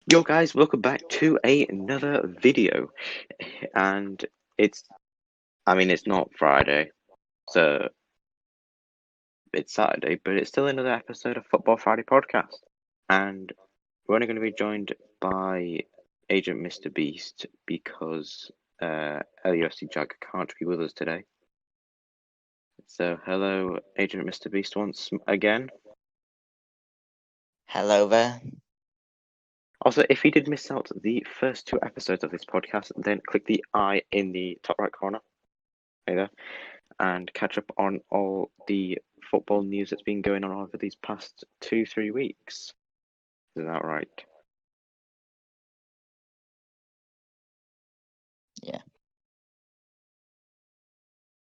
Yo guys, welcome back to another video. And it's not Friday, so it's Saturday, but it's still another episode of Football Friday podcast. And we're only going to be joined by Agent Mr. Beast because LUFC Jack can't be with us today. So hello, Agent Mr. Beast once again. Hello there. Also, if you did miss out the first two episodes of this podcast, then click the I in the top right corner. Hey there. And catch up on all the football news that's been going on over these past 2-3 weeks. Is that right? Yeah.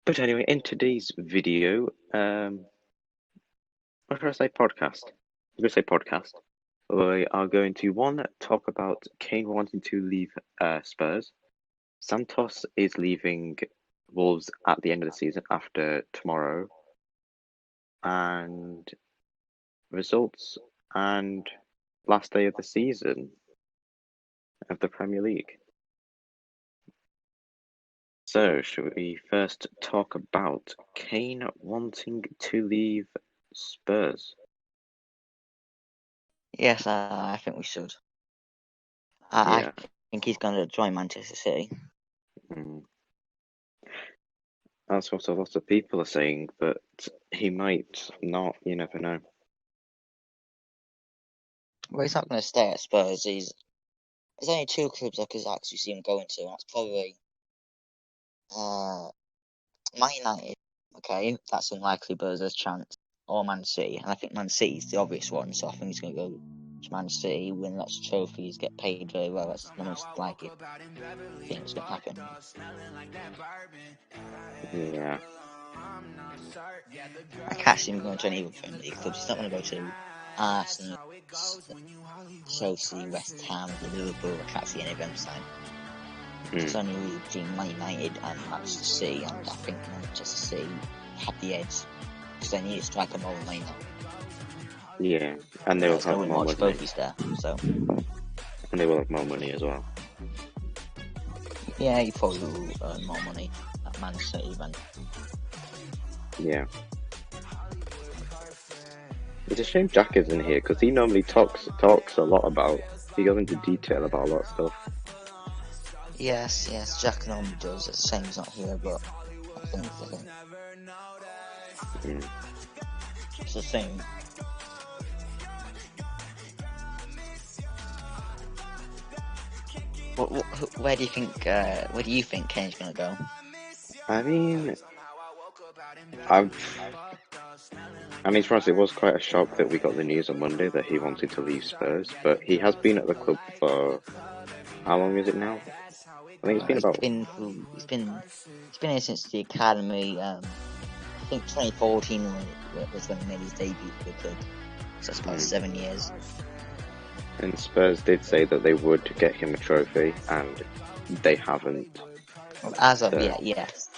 But anyway, in today's video, what should I say? Podcast. I'm going to say podcast. We are going to talk about Kane wanting to leave Spurs. Santos is leaving Wolves at the end of the season after tomorrow. And results and last day of the season of the Premier League. So, should we first talk about Kane wanting to leave Spurs? Yes, I think we should. Yeah. I think he's going to join Manchester City. That's what a lot of people are saying, but he might not. You never know. Well, he's not going to stay at Spurs. There's only two clubs I could actually see him going to, and that's probably Man United. Okay, that's unlikely, but there's a chance. Or Man City, and I think Man City's the obvious one. So I think he's going to go to Man City, win lots of trophies, get paid very well. That's the most likely thing that's going to happen. Yeah. I can't see him going to any other Premier League clubs. He's not going to go to Arsenal, Chelsea, West Ham, Liverpool. I can't see any of them sign. It's only really between Man United and Manchester City, and I think Manchester City have the edge because they need a striker more than Man United. Yeah, and they will have more money. Trophies there, so. And they will have more money as well. Yeah, you probably will earn more money at Man City than. Yeah. It's a shame Jack isn't here because he normally talks a lot about. He goes into detail about a lot of stuff. Yes, Jack normally does. It's a shame he's not here, but I think it's the same. Where do you think Kane's gonna go? I mean, to us, it was quite a shock that we got the news on Monday that he wanted to leave Spurs, but he has been at the club for how long is it now? I think He's been here since the academy. I think 2014 was when he made his debut for the club. So that's about 7 years. And Spurs did say that they would get him a trophy, and they haven't. Well, as of yet, yes.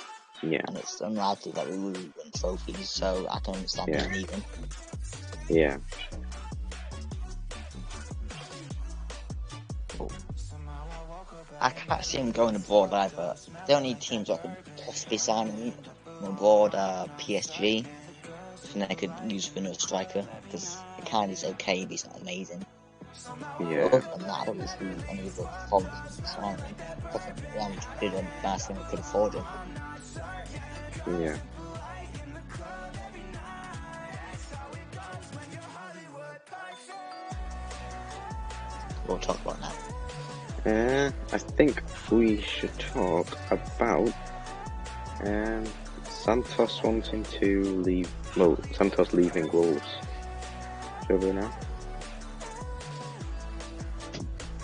Yeah. And it's unlikely that we will win trophies, so I can understand him leaving. Yeah. I can't see him going abroad either. The only teams I could possibly sign him abroad are PSG, and they could use for another striker, because the kind is okay, but he's not amazing. Yeah. But other than that, I don't see any of the performances signing. I think Real Madrid and Barcelona could afford him. Yeah. We'll talk about that. I think we should talk about Santos wanting to leave. Well, Santos leaving Wolves. Shall we now?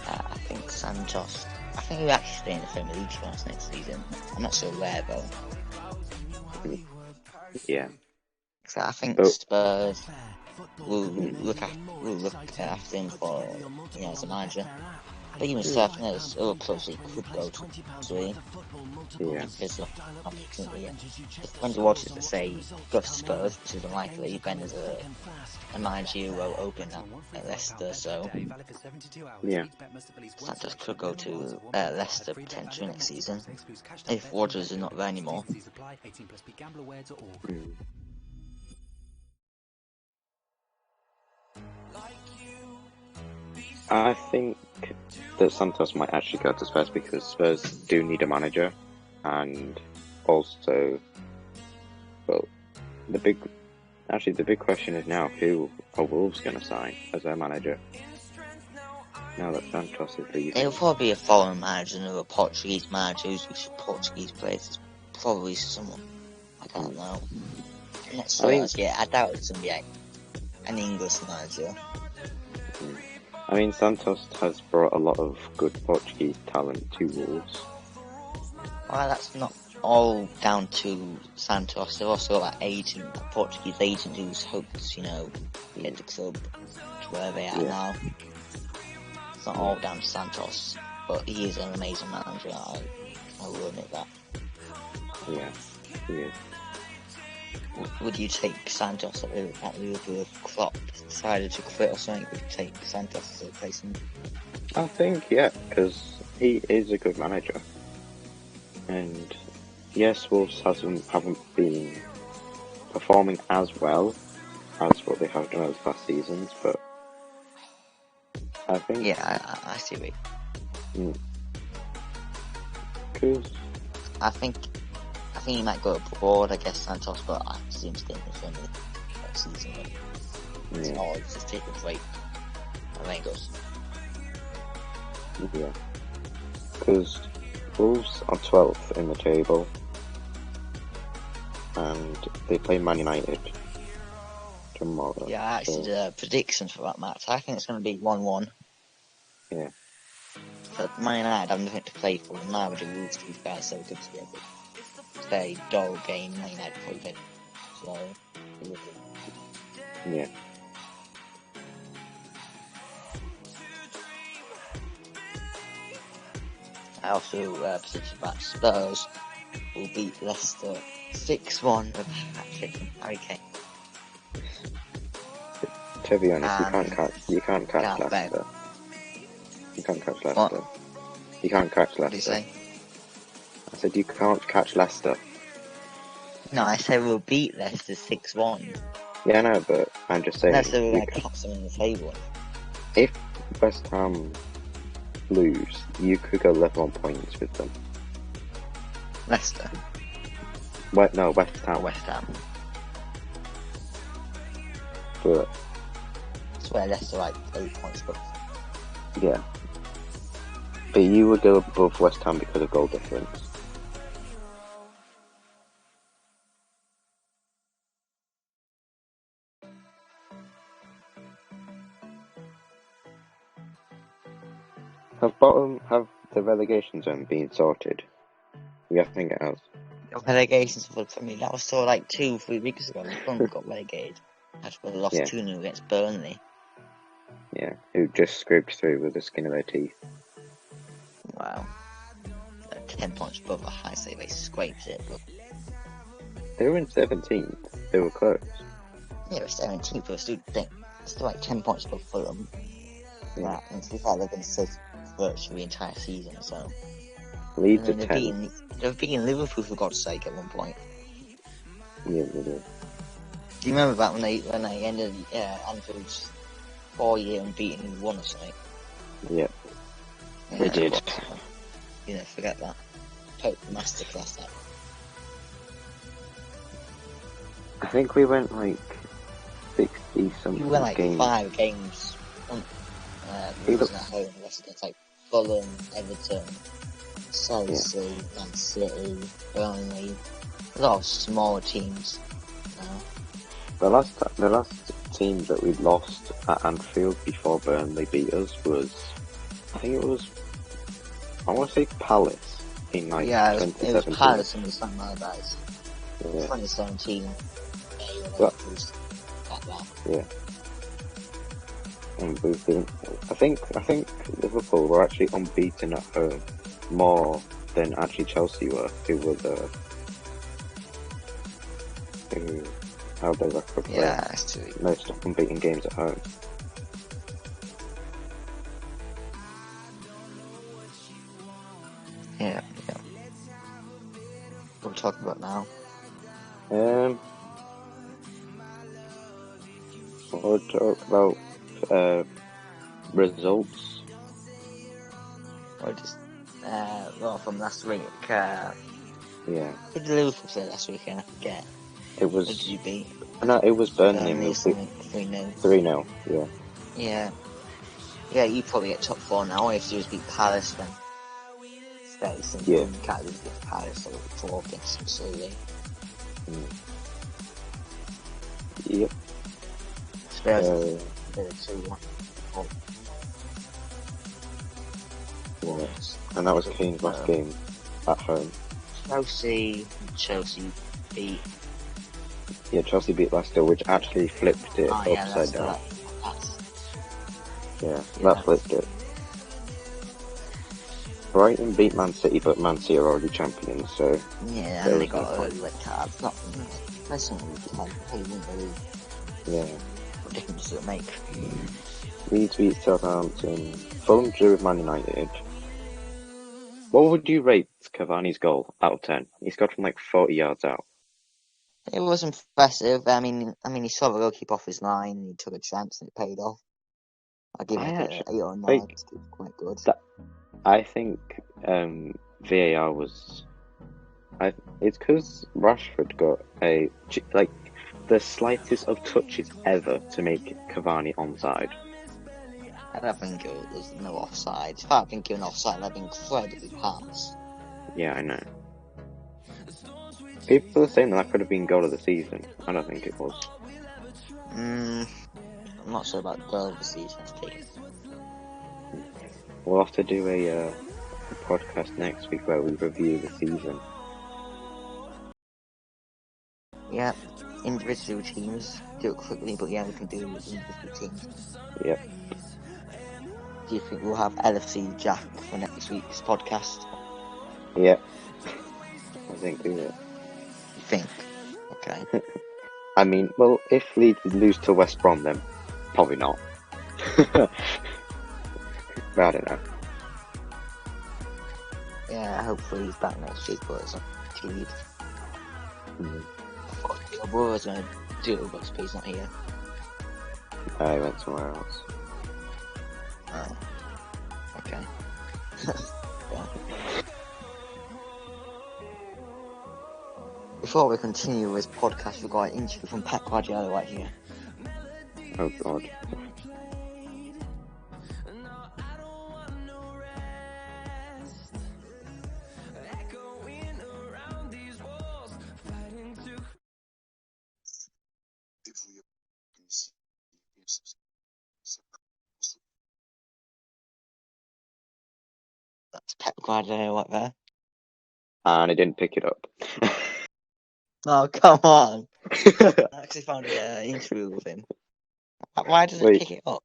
I think Santos. I think he'll actually stay in the Premier League for us next season. I'm not so where though. Yeah. So I think Spurs will look after him for as a manager. But even South there's other clubs he could go to, actually. Yeah. There's an opportunity. If Wendy wanted to say go to Spurs, which is unlikely, Ben is a manager who will open at Leicester, so Yeah. Santos could go to Leicester potentially next season if Rodgers is not there anymore. Mm. I think that Santos might actually go to Spurs because Spurs do need a manager, and also, well, the big question is now who are Wolves going to sign as their manager now that Santos is leaving. It'll probably be a foreign manager and a Portuguese manager who's with Portuguese players. It's probably someone I don't know. I'm not sure. I doubt it's gonna be an English manager. I mean, Santos has brought a lot of good Portuguese talent to Wolves. Well, that's not all down to Santos. They've also got that Portuguese agent who's hoped, get the club to where they are now. It's not all down to Santos, but he is an amazing manager. I will admit that. Yeah, he is. Would you take Santos at Liverpool if Klopp decided to quit or something? Would you take Santos as a replacement? I think, yeah, because he is a good manager. And yes, Wolves haven't been performing as well as what they have done over the past seasons, but I think... Yeah, I see it. Because... I think he might go abroad, I guess, Santos, but I see him staying in Germany next season. Or just take a break. And then goes. Yeah. Because Wolves are 12th in the table. And they play Man United tomorrow. Yeah, I actually did a prediction for that match. I think it's going to be 1-1. Yeah. But Man United have nothing to play for, and neither do Wolves, to be fair, so good together. It's a very dull game, Man United probably win. So, yeah. I also predicted that Spurs will beat Leicester 6-1 with hat-trick from Harry Kane. To be honest, you can't catch Leicester. Bet. You can't catch Leicester. What? You can't catch Leicester. What did you say? I said you can't catch Leicester. No, I said we'll beat Leicester 6-1. Yeah, I know, but I'm just saying... Leicester we're going to catch them in the table. If West Ham lose, you could go level on points with them. Leicester? No, West Ham. West Ham. But... I swear Leicester like 8 points above. Yeah. But you would go above West Ham because of goal difference. Have the relegation zone been sorted? Yeah, I think it has. The relegations for the Premier League, that was still like 2-3 weeks ago. Fulham got relegated. Actually, they lost 2-0 against Burnley. Yeah, who just scraped through with the skin of their teeth. Wow. 10 points above, I say they scraped it, but... They were in 17th. They were close. Yeah, they're 17th, but still like 10 points above Fulham. Yeah, and to be fair, they've been safe virtually the entire season, so... Leeds at 10. They've beaten Liverpool, for God's sake, at one point. Yeah, they did. Do you remember that when they ended Anfield's 4-year unbeaten won or something? Yeah, they did. Forget that. Pope masterclass that. I think we went like 60 something. We went like games. 5 games. Losing at home, Leicester, like Fulham, Everton, Chelsea, Man City, Burnley. A lot of smaller teams. The last team that we lost at Anfield before Burnley beat us was, I want to say Palace in like 2017. It was Palace and something like that. Yeah. 2017. Yeah. and we've been. I think Liverpool were actually unbeaten at home more than actually Chelsea were, who held their record for Yeah, that's true. most unbeaten games at home. Yeah. What are we talking about now? Um, we'll talk about results. Or just well, from last week. Yeah, Who did Liverpool play last weekend? I forget. it Who did was. you beat? No, it was Burnley, and Burnley we or beat something? 3-0. 3-0. Yeah, Yeah. Yeah, you probably get top four now. All you have to do is beat Palace then. It's very simple. yeah. You can't lose against Palace or four against them, slowly. Mm. Yep. Spurs, I think, Uh, did a 2-1 yeah, performance. and that was Did Kane's last well. game at home. Chelsea beat. Yeah, Chelsea beat Leicester, which actually flipped it Oh yeah, upside that's down. that's Yeah, that yeah. flipped it. Brighton beat Man City, but Man City are already champions, so Yeah, there and they was no got point. early red cards. Not doesn't really count. Hey, wouldn't really. Yeah. What difference does it make? Leeds beat Southampton. Fulham drew with Man United. What would you rate Cavani's goal out of 10? He scored from like 40 yards out. It was impressive. He saw the goalkeeper off his line. He took a chance and it paid off. I'll give him I like a actually 8 or 9. like It's quite good. that. I think VAR was. It's because Rashford got like the slightest of touches ever to make Cavani onside. I don't think there's no offside. If I think given offside, that'd be incredibly harsh. Yeah, I know. People are saying that could have been goal of the season. I don't think it was. I'm not sure about goal of the season. Let's take it. We'll have to do a podcast next week where we review the season. Yeah, individual teams. Do it quickly, but yeah, we can do individual teams. Yep. Do you think we'll have LFC Jack for next week's podcast? Yep. I think we will. You think? Okay. I mean, well, if Leeds lose to West Brom, then probably not. But I don't know. Yeah, hopefully he's back next week, but it's not Creed. Mm. Your brother's gonna do it with us, but he's not here. I went somewhere else. Oh, okay. Yeah. Before we continue with this podcast, we've got an interview from Pep Guardiola right here. Oh God. That's Pep Guardiola right there. And I didn't pick it up. Oh, come on. I actually found an interview with him. Why does it Wait, pick it up?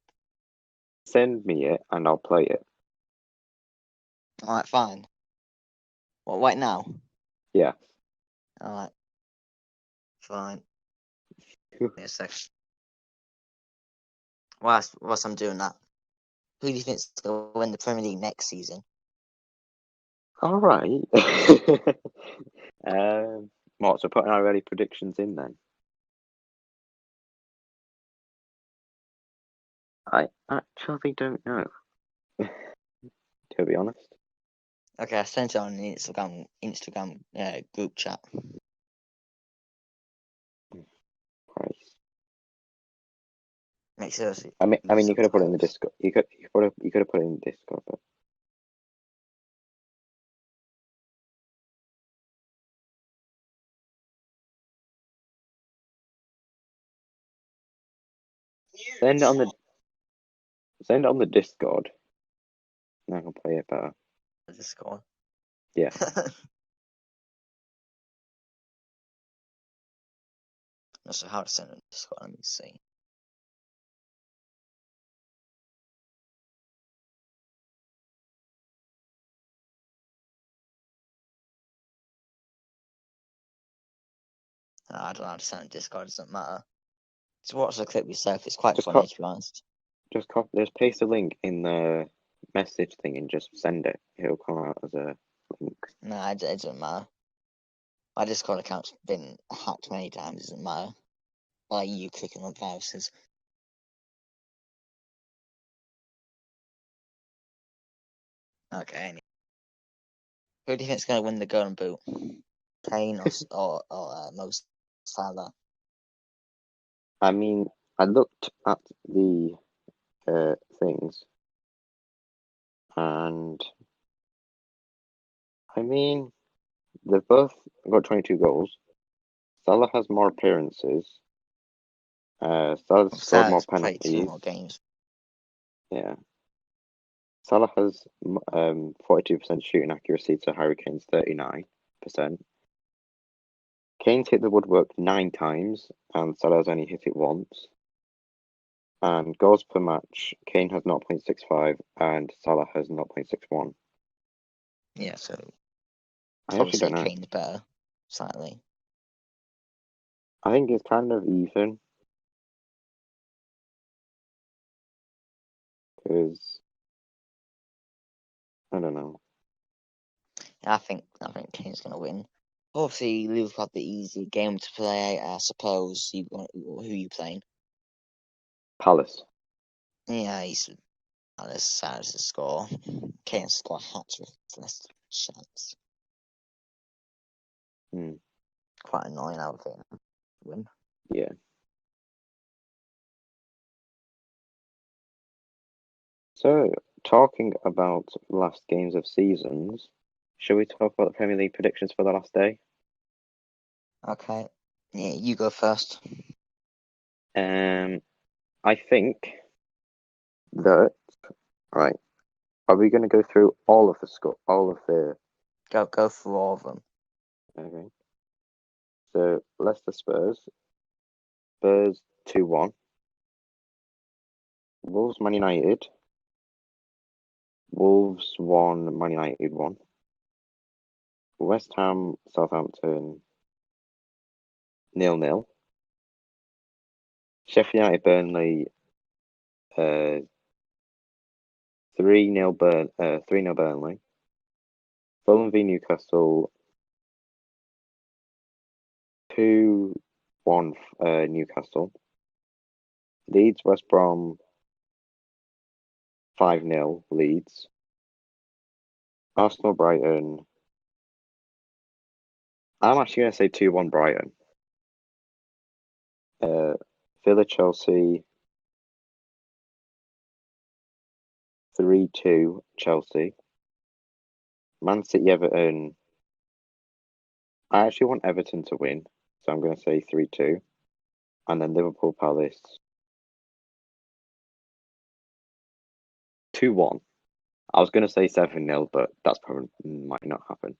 send me it and I'll play it. Alright, fine. What, right now? Yeah. Alright, fine. Wait a sec. Whilst I'm doing that, who do you think's going to win the Premier League next season? All right. What? So putting our early predictions in then. I actually don't know. To be honest. Okay, I sent it on the Instagram group chat. Christ. Make sure I mean, you could have put it in the subscribe. Discord. You could have put it in the Discord. But... Send it on the Discord. And I can play it better. Discord. Yeah. Not sure how to send a Discord. Let me see. I don't understand Discord, doesn't matter. Just watch the clip yourself, it's quite Just funny to be honest. just paste a link in the message thing and just send it. It'll come out as a link. Nah, it doesn't matter. My Discord account's been hacked many times, it doesn't matter. By you clicking on viruses. Okay. Who do you think's going to win the Golden Boot? Kane or Mo Salah? I mean, I looked at the things, and I mean, they've both got 22 goals. Salah has more appearances. Salah's scored more Salah's played 2 penalties. more games. Yeah. Salah has 42% shooting accuracy to Harry Kane's 39%. Kane's hit the woodwork 9 times, and Salah's only hit it once. And goals per match, Kane has 0.65 and Salah has 0.61. Yeah, so I probably actually say don't know. Kane's better, slightly. I think it's kind of even. Because, I don't know. I think Kane's going to win. Obviously, Liverpool have the easy game to play. I suppose who you playing? Palace. Yeah, he's not as sad as the score. Kane's score a hat trick, less chance. Hmm. Quite annoying, I would think. Win. Yeah. So, talking about last games of seasons, shall we talk about the Premier League predictions for the last day? Okay. Yeah, you go first. I think that, right, are we going to go through all of the score, all of the, Go through all of them. okay. So, Leicester Spurs 2-1, Wolves Man United, Wolves 1, Man United 1, West Ham Southampton 0-0, Sheffield United Burnley 3-0 Burnley, Fulham v Newcastle 2-1 Newcastle, Leeds West Brom 5-0 Leeds, Arsenal Brighton. I'm actually going to say 2-1 Brighton. Villa Chelsea 3-2 Chelsea. Man City Everton. I actually want Everton to win, so I'm going to say 3-2. And then Liverpool Palace 2-1. I was going to say 7-0, but that's probably might not happen.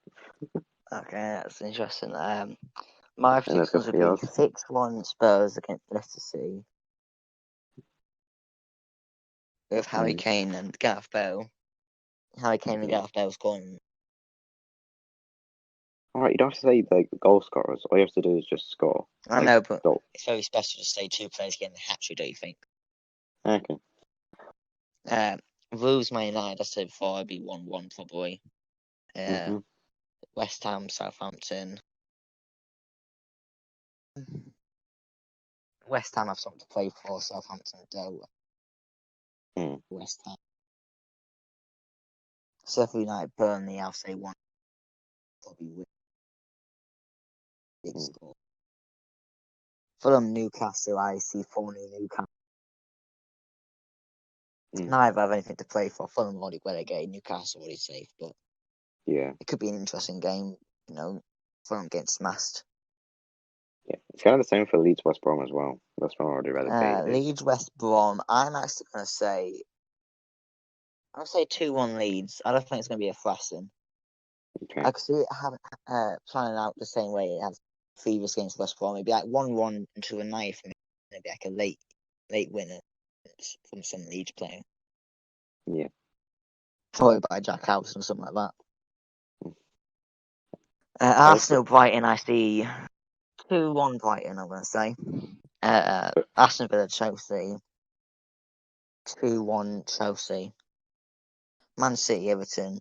Okay, that's interesting. My And let's go predictions for would be yours. 6-1 Spurs against Leicester City. With Harry Kane and Gareth Bale. Harry Kane and Yeah. Gareth Bale scoring. All right, you don't have to say like the goal scorers. All you have to do is just score. I Like know, but goal. it's very special to say 2 players getting the hat trick, don't you think? Okay. Wolves Man United, I said before, I'd be 1-1 probably. Mm-hmm. West Ham Southampton. West Ham have something to play for, Southampton don't. Mm. West Ham. Sheffield United Burnley, I'll say 1 probably with big Mm. score. Fulham Newcastle, I see 4-0 Newcastle. Mm. Neither have anything to play for. Fulham already relegated, Newcastle already safe, but Yeah. it could be an interesting game. Fulham getting smashed. Yeah. It's kind of the same for Leeds West Brom as well. West Brom already relegated. Leeds West Brom. I'm actually gonna say I'll say 2-1 Leeds. I don't think it's gonna be a thrashing. Okay. I could see it planning out the same way it has previous against West Brom. Maybe like 1-1 into a knife, and maybe like a late winner from some Leeds player, Yeah. followed by Jack House or something like that. Mm. Arsenal Brighton, I see 2-1 Brighton, I'm going to say. Aston Villa, Chelsea. 2-1 Chelsea. Man City, Everton.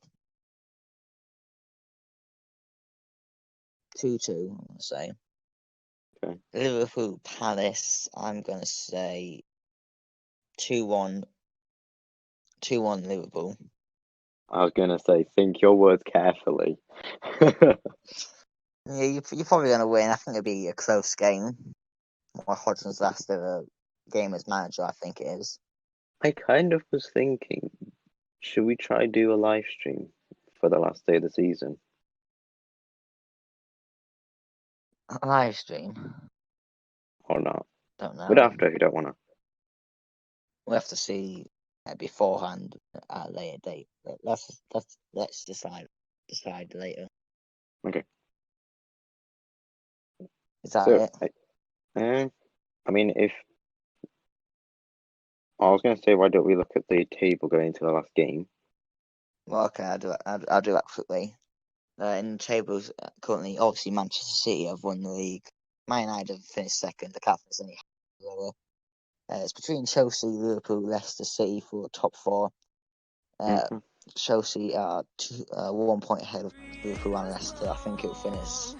2-2, I'm going to say. Okay. Liverpool, Palace, I'm going to say 2-1. 2-1 Liverpool. I was gonna say, think your words carefully. Yeah, you're probably going to win. I think it'll be a close game. Or Hodgson's last ever game as manager, I think it is. I kind of was thinking, should we try do a live stream for the last day of the season A live stream? or not? Don't But know. after, if you don't wanna. We'll have to see beforehand at a later date. Let's decide later. Okay. Is that So, it? I mean, if I was gonna say, why don't we look at the table going into the last game? Well, okay, I'll do that quickly. In the tables currently, obviously Manchester City have won the league. Man United have finished second. The captain's only lower. It's between Chelsea, Liverpool, Leicester City for top four. Hmm. Chelsea are 1 point ahead of Liverpool and Leicester. I think it'll finish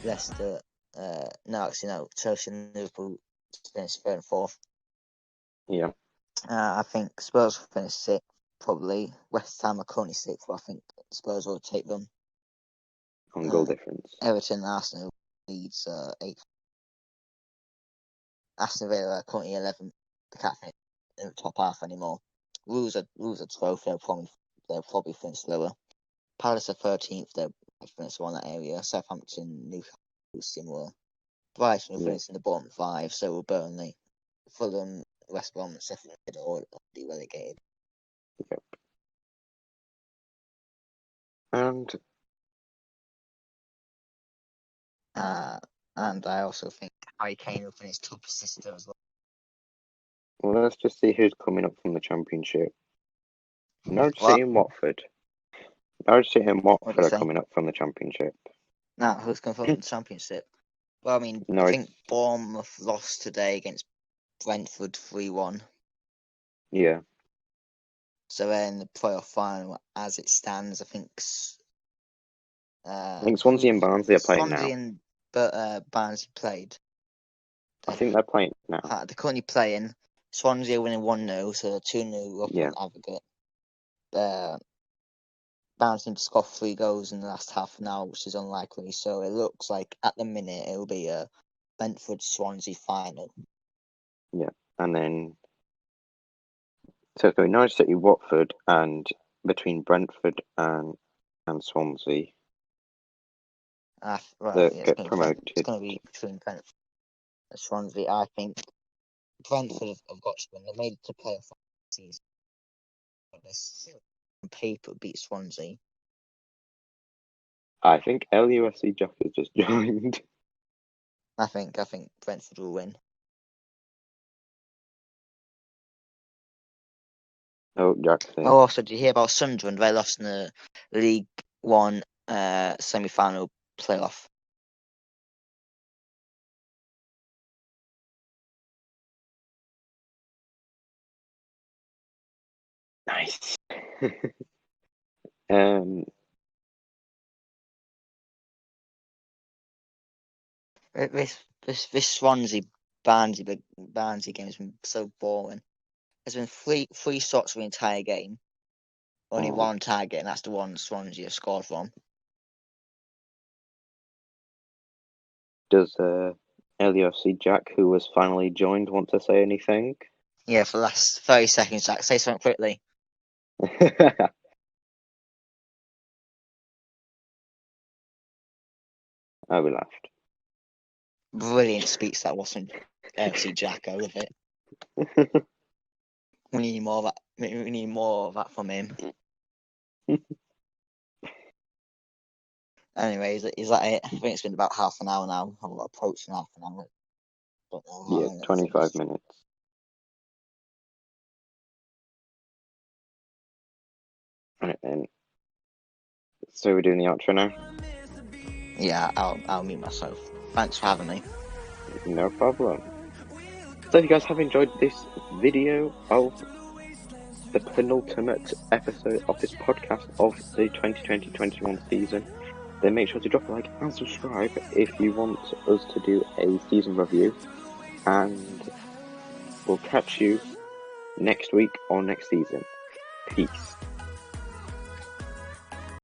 Leicester. No, actually, no. Chelsea and Liverpool finish third and fourth. Yeah, I think Spurs will finish sixth, probably. West Ham are currently sixth, but I think Spurs will take them. on goal difference. Everton and Arsenal leads eighth. Aston Villa are currently 11th. They can't finish in the top half anymore. Wolves are 12th. They'll probably finish lower. Palace are 13th. They'll finish around that area. Southampton, Newcastle, similar. Brighton will Yeah. finish in the bottom five. So will Burnley. Fulham, West Brom, and Sheffield United are already relegated. Yep. And And I also think Harry Kane will finish top assister as well. well, let's just see who's coming up from the Championship. Norwich What? City and Watford. Norwich City and What do you Watford are say? coming up from the Championship. Now, who's going from the Championship? Well, I mean, I Norwich, think Bournemouth lost today against Brentford 3-1. yeah. So in the playoff final, as it stands, I think I think Swansea and Barnsley are playing now. Swansea and Barnes played. I think they're playing now. They're currently playing. Swansea are winning 1-0, so 2-0 up Yeah. on aggregate. Barnes need to score 3 goals in the last half an hour, which is unlikely. So it looks like at the minute it'll be a Brentford Swansea final. Yeah. And then, so it's going Norwich City, Watford, and between Brentford and Swansea Right, that yeah, get it's promoted. going to be between Brentford and Swansea. I think Brentford have got to win. They made it to playoff season. But this on paper beat Swansea. I think LUSC Jack has just joined. I think Brentford will win. Oh, Jack's Oh, here. also, did you hear about Sunderland? They lost in the League One semi-final playoff. Nice. um, This Swansea Barnsley game has been so boring. There's been three shots for the entire game. Only oh, one target, and that's the one Swansea have scored from. does LUFC Jack, who was finally joined, want to say anything? Yeah, for the last 30 seconds, Jack. Say something quickly. I we laughed. Brilliant speech that wasn't LC Jack. I love it. We need more of that. We need more of that from him. Anyways, is that it? I think it's been about half an hour now. I'm approaching half an hour. Don't know how Yeah, long it'll 25 finish. minutes. Right then. So we're doing the outro now? Yeah, I'll mute myself. Thanks for having me. No problem. So if you guys have enjoyed this video of the penultimate episode of this podcast of the 2020-21 season, then make sure to drop a like and subscribe if you want us to do a season review. And we'll catch you next week or next season. Peace.